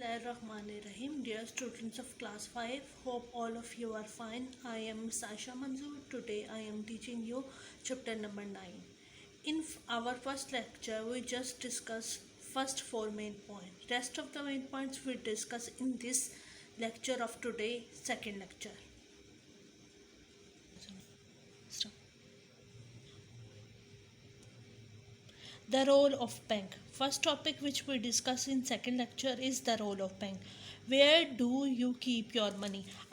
Bismillahirrahmanirrahim. Dear students of class 5, hope all of you are fine. I am Sasha Manzoor. Today I am teaching you chapter number 9. In our first lecture, we just discussed first 4 main points. Rest of the main points we discuss in this lecture of today, second lecture. The role of bank. First topic which we discuss in second lecture is the role of bank. Where do you keep your money?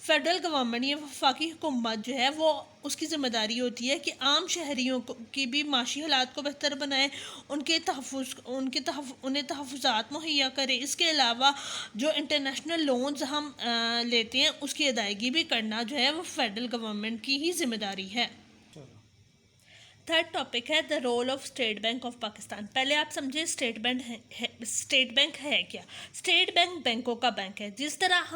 Federal government یا وفاقی حکومت جو ہے وہ اس کی ذمہ داری ہوتی ہے کہ عام شہریوں کی بھی معاشی حالات کو بہتر بنائے، انہیں تحفظات مہیا کرے. اس کے علاوہ جو انٹرنیشنل لونز ہم لیتے ہیں اس کی ادائیگی بھی کرنا جو ہے وہ فیڈرل گورنمنٹ کی ہی ذمہ داری ہے. تھرڈ ٹاپک ہے the role of State Bank of Pakistan. پہلے آپ سمجھے اسٹیٹ بینک ہے کیا. اسٹیٹ بینک بینکوں کا بینک ہے. جس طرح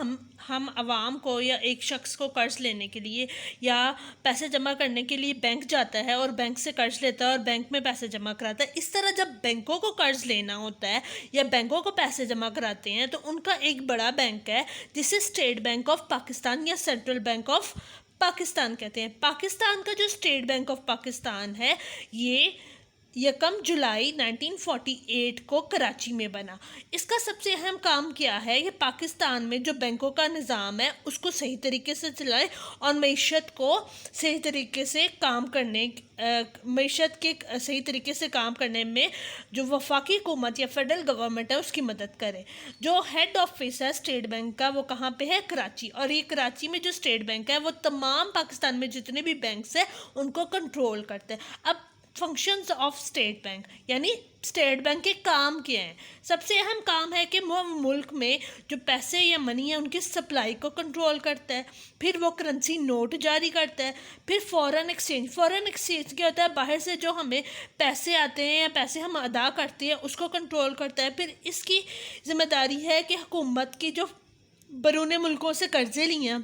ہم عوام کو یا ایک شخص کو قرض لینے کے لیے یا پیسے جمع کرنے کے لیے بینک جاتا ہے اور بینک سے قرض لیتا ہے اور بینک میں پیسے جمع کراتا ہے، اس طرح جب بینکوں کو قرض لینا ہوتا ہے یا بینکوں کو پیسے جمع کراتے ہیں تو ان کا ایک بڑا بینک ہے جسے اسٹیٹ بینک آف پاکستان یا سینٹرل بینک آف پاکستان کہتے ہیں. پاکستان کا جو اسٹیٹ بینک آف پاکستان ہے یہ 1 جولائی 1948 کو کراچی میں بنا. اس کا سب سے اہم کام کیا ہے کہ پاکستان میں جو بینکوں کا نظام ہے اس کو صحیح طریقے سے چلائے اور معیشت کے صحیح طریقے سے کام کرنے میں جو وفاقی حکومت یا فیڈرل گورنمنٹ ہے اس کی مدد کرے. جو ہیڈ آفس ہے اسٹیٹ بینک کا وہ کہاں پہ ہے؟ کراچی. اور یہ کراچی میں جو اسٹیٹ بینک ہے وہ تمام پاکستان میں جتنے بھی بینکس ہیں ان کو کنٹرول کرتے ہیں. اب فنکشنز آف اسٹیٹ بینک یعنی اسٹیٹ بینک کے کام کیا ہیں؟ سب سے اہم کام ہے کہ وہ ملک میں جو پیسے یا منی ہے ان کی سپلائی کو کنٹرول کرتا ہے. پھر وہ کرنسی نوٹ جاری کرتا ہے. پھر فورن ایکسچینج کیا ہوتا ہے؟ باہر سے جو ہمیں پیسے آتے ہیں یا پیسے ہم ادا کرتے ہیں اس کو کنٹرول کرتا ہے. پھر اس کی ذمہ داری ہے کہ حکومت کی جو بیرون ملکوں سے قرضے لیے ہیں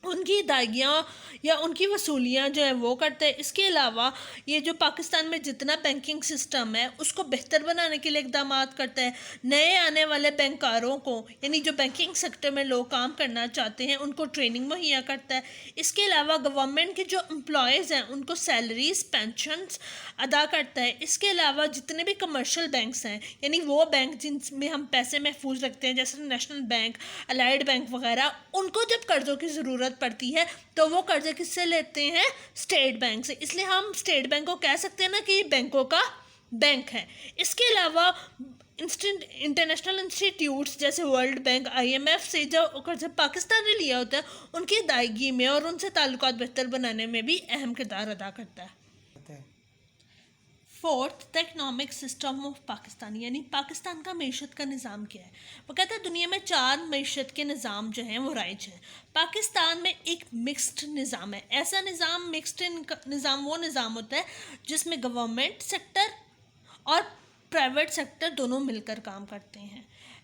ان کی ادائیگیاں یا ان کی وصولیاں جو ہے وہ کرتے ہیں. اس کے علاوہ یہ جو پاکستان میں جتنا بینکنگ سسٹم ہے اس کو بہتر بنانے کے لیے اقدامات کرتا ہے. نئے آنے والے بینکاروں کو یعنی جو بینکنگ سیکٹر میں لوگ کام کرنا چاہتے ہیں ان کو ٹریننگ مہیا کرتا ہے. اس کے علاوہ گورنمنٹ کے جو امپلائیز ہیں ان کو سیلریز پینشنز ادا کرتا ہے. اس کے علاوہ جتنے بھی کمرشل بینکس ہیں یعنی وہ بینک جن میں ہم پیسے محفوظ رکھتے ہیں جیسے نیشنل بینک، الائڈ بینک وغیرہ، ان کو جب قرضوں کی ضرورت پڑتی ہے تو وہ قرضے کس سے لیتے ہیں؟ اسٹیٹ بینک سے. اس لیے ہم اسٹیٹ بینک کو کہہ سکتے ہیں نا کہ یہ بینکوں کا بینک ہے. اس کے علاوہ انٹرنیشنل انسٹیٹیوٹس جیسے ورلڈ بینک، IMF سے جو قرضہ پاکستان نے لیا ہوتا ہے ان کی ادائیگی میں اور ان سے تعلقات بہتر بنانے میں بھی اہم کردار ادا کرتا ہے. Fourth the economic system of Pakistan یعنی پاکستان کا معیشت کا نظام کیا ہے. وہ کہتا ہے دنیا میں 4 معیشت کے نظام جو ہیں وہ رائج ہیں. پاکستان میں ایک مکسڈ نظام ہے. ایسا مکسڈ نظام وہ نظام ہوتا ہے جس میں گورنمنٹ سیکٹر اور پرائیویٹ سیکٹر دونوں مل کر کام کرتے ہیں.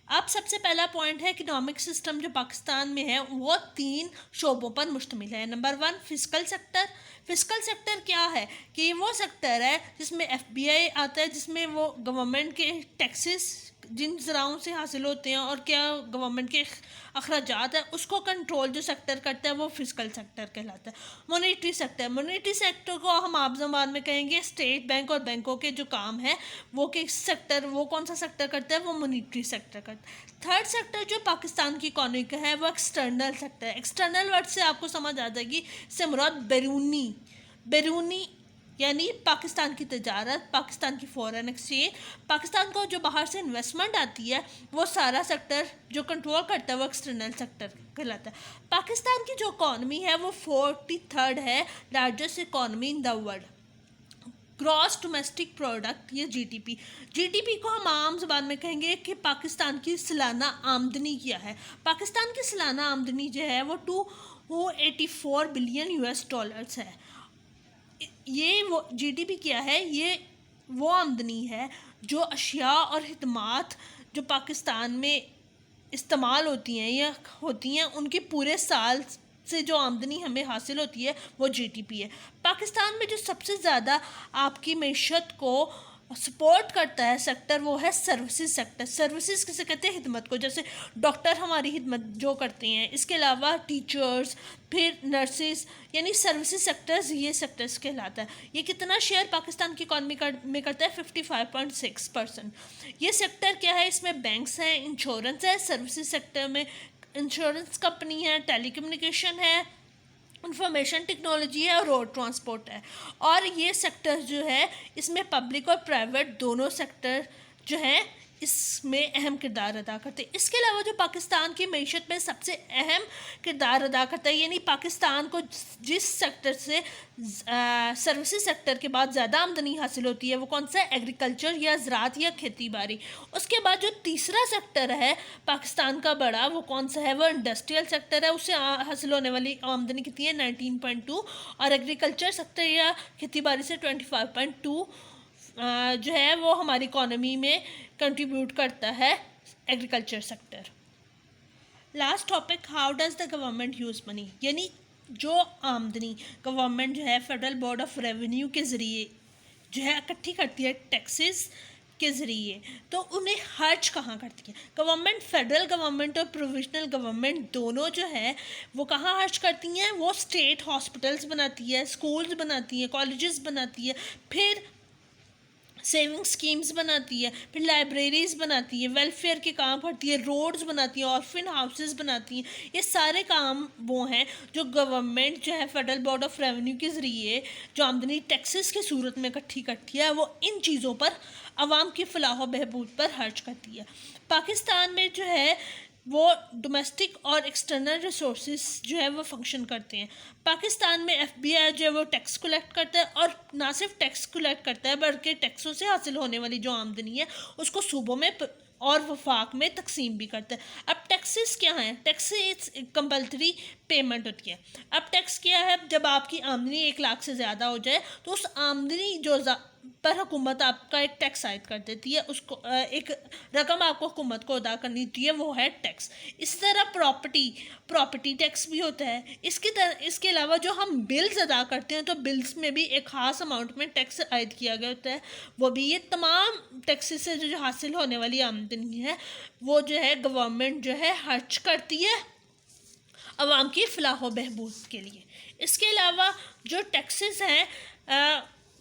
اب سب سے پہلا پوائنٹ ہے اکنامک سسٹم جو پاکستان میں ہے وہ 3 شعبوں پر مشتمل ہے. Number 1 fiscal sector. Fiscal sector کیا ہے کہ یہ وہ سیکٹر ہے جس میں FBI آتا ہے، جس میں وہ گورنمنٹ کے ٹیکسز جن ذرائعوں سے حاصل ہوتے ہیں اور کیا گورنمنٹ کے اخراجات ہیں اس کو کنٹرول جو سیکٹر کرتا ہے وہ فسکل سیکٹر کہلاتا ہے. مونیٹری سیکٹر کو ہم عام زبان میں کہیں گے اسٹیٹ بینک اور بینکوں کے جو کام ہے وہ کون سا سیکٹر کرتا ہے؟ وہ مونیٹری سیکٹر کرتا ہے. تھرڈ سیکٹر جو پاکستان کی اکانومی کا ہے وہ ایکسٹرنل سیکٹر ہے. ایکسٹرنل ورڈ سے آپ کو سمجھ آ جائے گی، اس سے مراد بیرونی یعنی پاکستان کی تجارت، پاکستان کی فورن ایکسچینج، پاکستان کو جو باہر سے انویسٹمنٹ آتی ہے وہ سارا سیکٹر جو کنٹرول کرتا ہے وہ ایکسٹرنل سیکٹر کہلاتا ہے. پاکستان کی جو اکانومی ہے وہ 43rd ہے largest economy in the world. Gross domestic product یا GDP کو ہم عام زبان میں کہیں گے کہ پاکستان کی سالانہ آمدنی کیا ہے. پاکستان کی سالانہ آمدنی جو ہے وہ $284 بلین ہے. یہ وہ GDP کیا ہے؟ یہ وہ آمدنی ہے جو اشیاء اور خدمات جو پاکستان میں استعمال ہوتی ہیں ان کے پورے سال سے جو آمدنی ہمیں حاصل ہوتی ہے وہ GDP ہے. پاکستان میں جو سب سے زیادہ آپ کی معیشت کو سپورٹ کرتا ہے سیکٹر وہ ہے سروسز سیکٹر. سروسز کسے کہتے ہیں؟ خدمت کو. جیسے ڈاکٹر ہماری خدمت جو کرتے ہیں، اس کے علاوہ ٹیچرز، پھر نرسز، یعنی سروسز سیکٹرز یہ سیکٹرز کہلاتا ہے. یہ کتنا شیئر پاکستان کی اکانومی میں کرتا ہے؟ 55.6%. یہ سیکٹر کیا ہے؟ اس میں بینکس ہیں، انشورنس ہے. سروسز سیکٹر میں انشورنس کمپنی ہے، ٹیلی کمیونیکیشن ہے، انفارمیشن ٹیکنالوجی ہے اور روڈ ٹرانسپورٹ ہے. اور یہ سیکٹر جو ہے اس میں پبلک اور پرائیویٹ دونوں سیکٹر جو ہیں اس میں اہم کردار ادا کرتے ہیں. اس کے علاوہ جو پاکستان کی معیشت میں سب سے اہم کردار ادا کرتا ہے، یعنی پاکستان کو جس سیکٹر سے سروسز سیکٹر کے بعد زیادہ آمدنی حاصل ہوتی ہے وہ کون سا ہے؟ ایگریکلچر یا زراعت یا کھیتی باڑی. اس کے بعد جو تیسرا سیکٹر ہے پاکستان کا بڑا، وہ کون سا ہے؟ وہ انڈسٹریل سیکٹر ہے. اس سے حاصل ہونے والی آمدنی کتنی ہے؟ 19.2. اور ایگریکلچر سیکٹر یا کھیتی باڑی سے 25.2 جو ہے وہ ہماری اکانومی میں کنٹریبیوٹ کرتا ہے agriculture sector. Last topic, how does the government use money, یعنی جو آمدنی گورنمنٹ جو ہے فیڈرل بورڈ آف ریونیو کے ذریعے جو ہے اکٹھی کرتی ہے ٹیکسز کے ذریعے، تو انہیں خرچ کہاں کرتی ہے گورنمنٹ؟ فیڈرل گورنمنٹ اور پروویژنل گورنمنٹ دونوں جو ہے وہ کہاں خرچ کرتی ہیں؟ وہ اسٹیٹ ہاسپٹلس بناتی ہے، اسکولز بناتی ہیں، کالجز بناتی ہے، پھر سیونگ اسکیمز بناتی ہے، پھر لائبریریز بناتی ہے، ویلفیئر کے کام کرتی ہے، روڈز بناتی ہیں، آرفن ہاؤسز بناتی ہیں. یہ سارے کام وہ ہیں جو گورنمنٹ جو ہے فیڈرل بورڈ آف ریونیو کے ذریعے جو آمدنی ٹیکسز کی صورت میں اکٹھی کرتی ہے وہ ان چیزوں پر عوام کی فلاح و بہبود پر خرچ کرتی ہے. پاکستان میں جو ہے وہ ڈومیسٹک اور ایکسٹرنل ریسورسز جو ہے وہ فنکشن کرتے ہیں. پاکستان میں ایف بی آئی جو ہے وہ ٹیکس کلیکٹ کرتا ہے، اور نہ صرف ٹیکس کلیکٹ کرتا ہے بلکہ ٹیکسوں سے حاصل ہونے والی جو آمدنی ہے اس کو صوبوں میں اور وفاق میں تقسیم بھی کرتا ہے. اب ٹیکسز کیا ہیں؟ ٹیکسز کمپلسری پیمنٹ ہوتی ہے. اب ٹیکس کیا ہے؟ جب آپ کی آمدنی 1 لاکھ سے زیادہ ہو جائے تو اس آمدنی جو پر حکومت آپ کا ایک ٹیکس عائد کر دیتی ہے، اس کو ایک رقم آپ کو حکومت کو ادا کرنی ہوتی ہے، وہ ہے ٹیکس. اس طرح پراپرٹی ٹیکس بھی ہوتا ہے. اس کے علاوہ جو ہم بلز ادا کرتے ہیں تو بلز میں بھی ایک خاص اماؤنٹ میں ٹیکس عائد کیا گیا ہوتا ہے. وہ بھی یہ تمام ٹیکس سے جو حاصل ہونے والی آمدنی ہے وہ جو ہے گورنمنٹ جو ہے خرچ کرتی ہے عوام کی فلاح و بہبود کے لیے. اس کے علاوہ جو ٹیکسز ہیں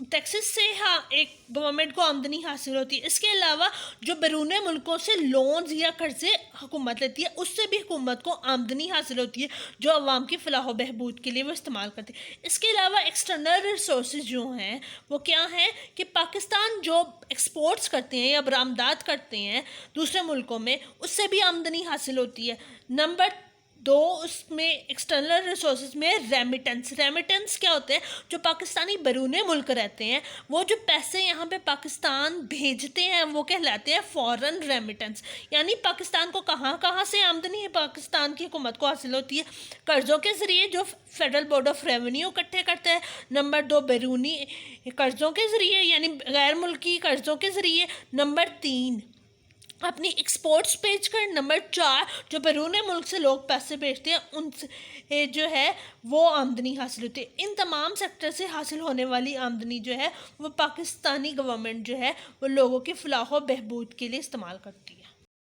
ٹیکسز سے ایک گورنمنٹ کو آمدنی حاصل ہوتی ہے. اس کے علاوہ جو بیرون ملکوں سے لونز یا قرضے حکومت لیتی ہے اس سے بھی حکومت کو آمدنی حاصل ہوتی ہے جو عوام کی فلاح و بہبود کے لیے وہ استعمال کرتی ہے. اس کے علاوہ ایکسٹرنل ریسورسز جو ہیں وہ کیا ہیں کہ پاکستان جو ایکسپورٹس کرتے ہیں یا برآمدات کرتے ہیں دوسرے ملکوں میں اس سے بھی آمدنی حاصل ہوتی ہے. نمبر 2 اس میں ایکسٹرنل ریسورسز میں ریمیٹنس کیا ہوتے ہیں؟ جو پاکستانی بیرون ملک رہتے ہیں وہ جو پیسے یہاں پہ پاکستان بھیجتے ہیں وہ کہلاتے ہیں فورن ریمیٹنس. یعنی پاکستان کو کہاں سے آمدنی ہے پاکستان کی حکومت کو حاصل ہوتی ہے؟ قرضوں کے ذریعے جو فیڈرل بورڈ آف ریونیو اکٹھے کرتا ہے. نمبر 2 بیرونی قرضوں کے ذریعے یعنی غیر ملکی قرضوں کے ذریعے. نمبر 3 اپنی ایکسپورٹس بیچ کر. نمبر 4 جو بیرون ملک سے لوگ پیسے بیچتے ہیں ان سے جو ہے وہ آمدنی حاصل ہوتی ہے. ان تمام سیکٹر سے حاصل ہونے والی آمدنی جو ہے وہ پاکستانی گورنمنٹ جو ہے وہ لوگوں کی فلاح و بہبود کے لیے استعمال کرتی ہے.